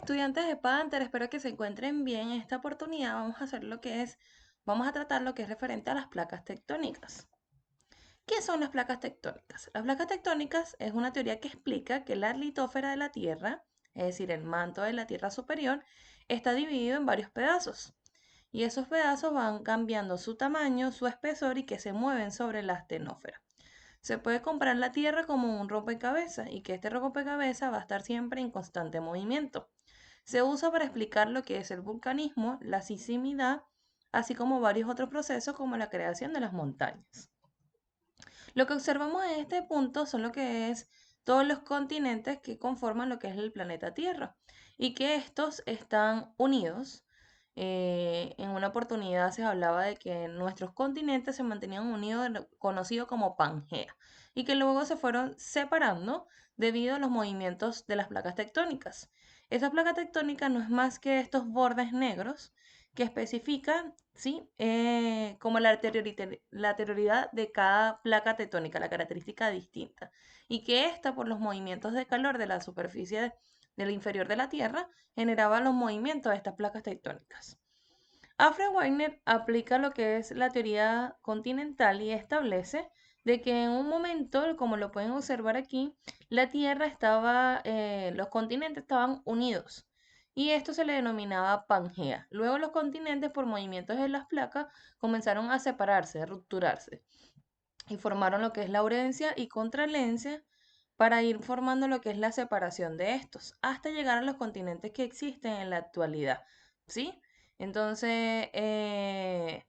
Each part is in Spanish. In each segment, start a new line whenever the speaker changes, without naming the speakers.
Estudiantes de Panther, espero que se encuentren bien. En esta oportunidad vamos a tratar lo que es referente a las placas tectónicas. ¿Qué son las placas tectónicas? Las placas tectónicas es una teoría que explica que la litósfera de la Tierra, es decir, el manto de la Tierra superior, está dividido en varios pedazos. Y esos pedazos van cambiando su tamaño, su espesor y que se mueven sobre la astenósfera. Se puede comparar la Tierra como un rompecabezas y que este rompecabezas va a estar siempre en constante movimiento. Se usa para explicar lo que es el vulcanismo, la sismicidad, así como varios otros procesos como la creación de las montañas. Lo que observamos en este punto son lo que es todos los continentes que conforman lo que es el planeta Tierra y que estos están unidos. En una oportunidad se hablaba de que nuestros continentes se mantenían unidos, conocido como Pangea, y que luego se fueron separando debido a los movimientos de las placas tectónicas. Esa placa tectónica no es más que estos bordes negros que especifican, ¿sí? Como la lateralidad de cada placa tectónica, la característica distinta, y que ésta, por los movimientos de calor de la superficie del inferior de la Tierra, generaba los movimientos de estas placas tectónicas. Alfred Wegener aplica lo que es la teoría continental y establece de que en un momento, como lo pueden observar aquí, la Tierra estaba, los continentes estaban unidos y esto se le denominaba Pangea. Luego los continentes, por movimientos de las placas, comenzaron a separarse, a rupturarse y formaron lo que es la aurencia y contralencia para ir formando lo que es la separación de estos, hasta llegar a los continentes que existen en la actualidad, ¿sí? Entonces, en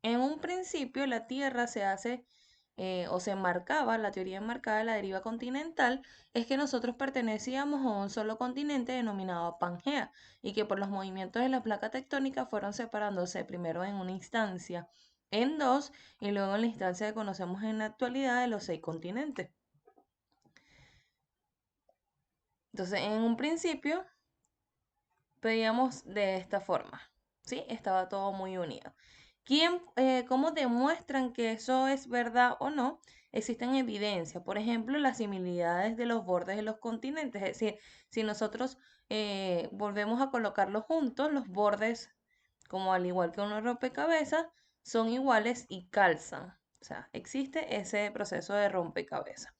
un principio la Tierra se hace o se marcaba, la teoría enmarcada de la deriva continental, es que nosotros pertenecíamos a un solo continente denominado Pangea y que por los movimientos de la placa tectónica fueron separándose primero en una instancia en dos y luego en la instancia que conocemos en la actualidad de los 6 continentes. Entonces, en un principio veíamos de esta forma, ¿sí? Estaba todo muy unido. ¿Cómo demuestran que eso es verdad o no? Existen evidencias, por ejemplo, las similitudes de los bordes de los continentes, es decir, si nosotros volvemos a colocarlos juntos, los bordes, como al igual que un rompecabezas, son iguales y calzan. O sea, existe ese proceso de rompecabezas.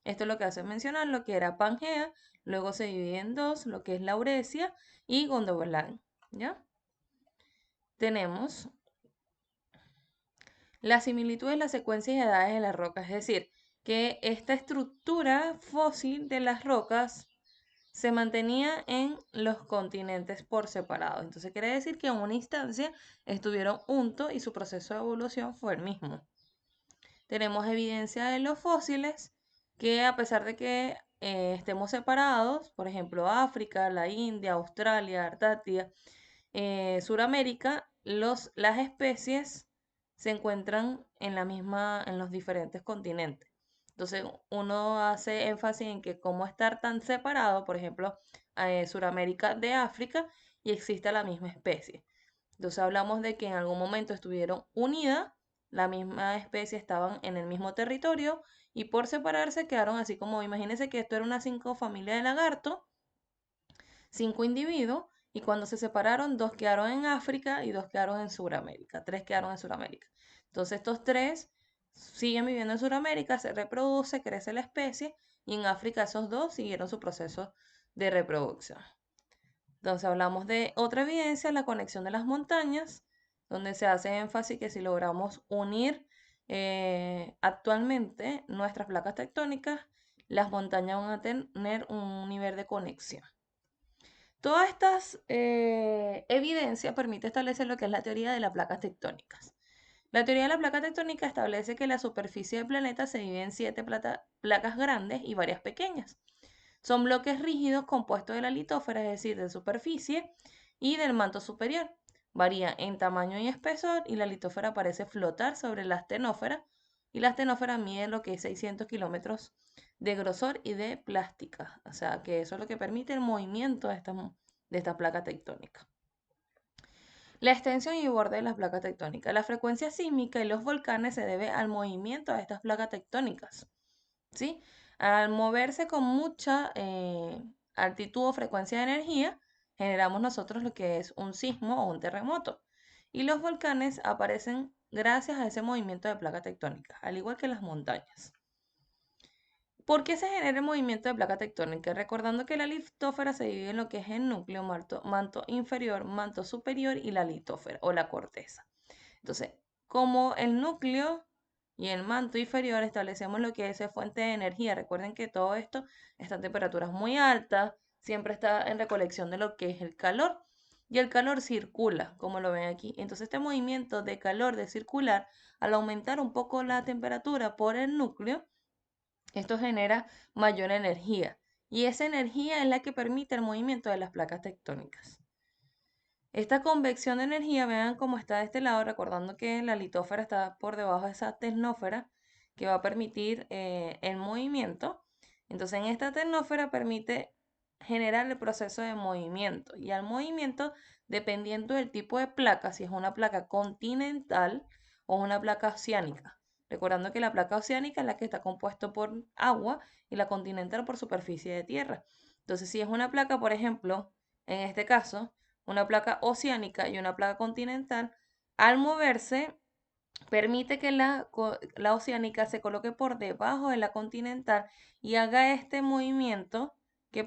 Esto es lo que hace mencionar lo que era Pangea, luego se divide en dos, lo que es Laurecia y Gondwana, ¿ya? Tenemos la similitud de las secuencias de edades de las rocas, es decir, que esta estructura fósil de las rocas se mantenía en los continentes por separado. Entonces quiere decir que en una instancia estuvieron juntos y su proceso de evolución fue el mismo. Tenemos evidencia de los fósiles que a pesar de que estemos separados, por ejemplo África, la India, Australia, Antártida, Suramérica, las especies se encuentran en los diferentes continentes. Entonces, uno hace énfasis en que cómo estar tan separado, por ejemplo, Suramérica de África, y existe la misma especie. Entonces, hablamos de que en algún momento estuvieron unidas, la misma especie estaban en el mismo territorio, y por separarse quedaron así como, imagínense que esto era una 5 familia de lagarto, 5 individuos, y cuando se separaron, 2 quedaron en África y 2 quedaron en Sudamérica, 3 quedaron en Sudamérica. Entonces estos 3 siguen viviendo en Sudamérica, se reproduce, crece la especie, y en África esos 2 siguieron su proceso de reproducción. Entonces hablamos de otra evidencia, la conexión de las montañas, donde se hace énfasis que si logramos unir actualmente nuestras placas tectónicas, las montañas van a tener un nivel de conexión. Todas estas evidencias permiten establecer lo que es la teoría de las placas tectónicas. La teoría de la placa tectónica establece que la superficie del planeta se divide en 7 placas grandes y varias pequeñas. Son bloques rígidos compuestos de la litósfera, es decir, de superficie y del manto superior. Varía en tamaño y espesor y la litósfera parece flotar sobre la astenósfera y la astenósfera mide lo que es 600 kilómetros de grosor y de plástica. O sea, que eso es lo que permite el movimiento de esta placa tectónica. La extensión y borde de las placas tectónicas. La frecuencia sísmica y los volcanes se debe al movimiento de estas placas tectónicas, ¿sí? Al moverse con mucha altitud o frecuencia de energía, generamos nosotros lo que es un sismo o un terremoto. Y los volcanes aparecen gracias a ese movimiento de placa tectónica, al igual que las montañas. ¿Por qué se genera el movimiento de placa tectónica? Recordando que la litósfera se divide en lo que es el núcleo, manto inferior, manto superior y la litósfera o la corteza. Entonces, como el núcleo y el manto inferior establecemos lo que es fuente de energía. Recuerden que todo esto está a temperaturas muy altas, siempre está en recolección de lo que es el calor. Y el calor circula, como lo ven aquí. Entonces, este movimiento de calor de circular, al aumentar un poco la temperatura por el núcleo, esto genera mayor energía. Y esa energía es la que permite el movimiento de las placas tectónicas. Esta convección de energía, vean cómo está de este lado, recordando que la litósfera está por debajo de esa tecnósfera que va a permitir el movimiento. Entonces, en esta tecnósfera permite generar el proceso de movimiento. Y al movimiento, dependiendo del tipo de placa, si es una placa continental o una placa oceánica. Recordando que la placa oceánica es la que está compuesta por agua y la continental por superficie de tierra. Entonces, si es una placa, por ejemplo, en este caso, una placa oceánica y una placa continental, al moverse, permite que la oceánica se coloque por debajo de la continental y haga este movimiento que,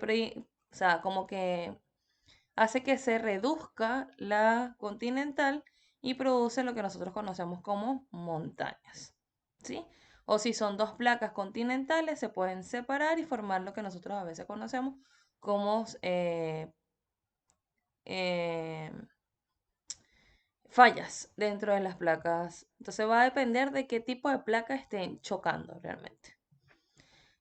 o sea, como que hace que se reduzca la continental y produce lo que nosotros conocemos como montañas, ¿sí? O si son dos placas continentales, se pueden separar y formar lo que nosotros a veces conocemos como eh, fallas dentro de las placas. Entonces va a depender de qué tipo de placa estén chocando realmente.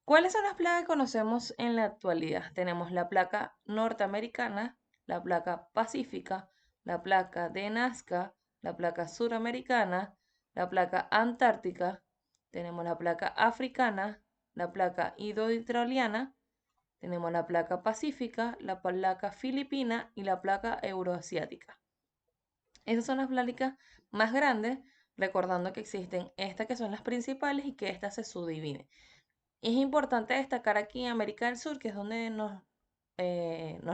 ¿Cuáles son las placas que conocemos en la actualidad? Tenemos la placa norteamericana, la placa pacífica, la placa de Nazca, la placa suramericana, la placa antártica, tenemos la placa africana, la placa indo-australiana, tenemos la placa pacífica, la placa filipina y la placa euroasiática. Esas son las placas más grandes, recordando que existen estas que son las principales y que estas se subdividen. Es importante destacar aquí en América del Sur, que es donde nos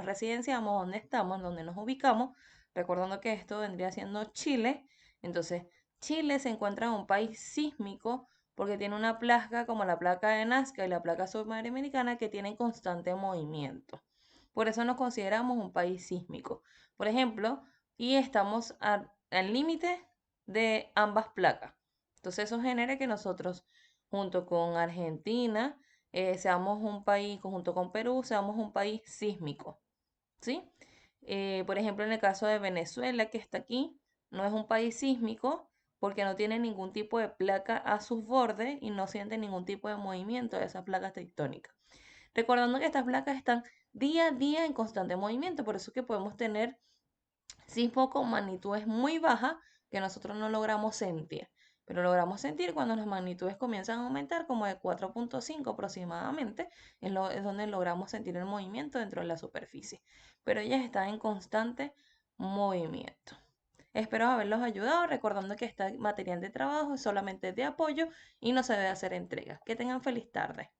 residenciamos, donde estamos, donde nos ubicamos, recordando que esto vendría siendo Chile. Entonces, Chile se encuentra en un país sísmico porque tiene una placa como la placa de Nazca y la placa sudamericana que tienen constante movimiento. Por eso nos consideramos un país sísmico. Por ejemplo, y estamos al límite de ambas placas. Entonces, eso genera que nosotros, junto con Argentina, seamos un país, junto con Perú, seamos un país sísmico, ¿sí? Por ejemplo, en el caso de Venezuela, que está aquí, no es un país sísmico porque no tiene ningún tipo de placa a sus bordes y no siente ningún tipo de movimiento de esas placas tectónicas. Recordando que estas placas están día a día en constante movimiento, por eso que podemos tener sismos con magnitudes muy bajas que nosotros no logramos sentir, pero logramos sentir cuando las magnitudes comienzan a aumentar como de 4.5 aproximadamente, es donde logramos sentir el movimiento dentro de la superficie, pero ellas están en constante movimiento. Espero haberlos ayudado, recordando que este material de trabajo es solamente de apoyo y no se debe hacer entrega. Que tengan feliz tarde.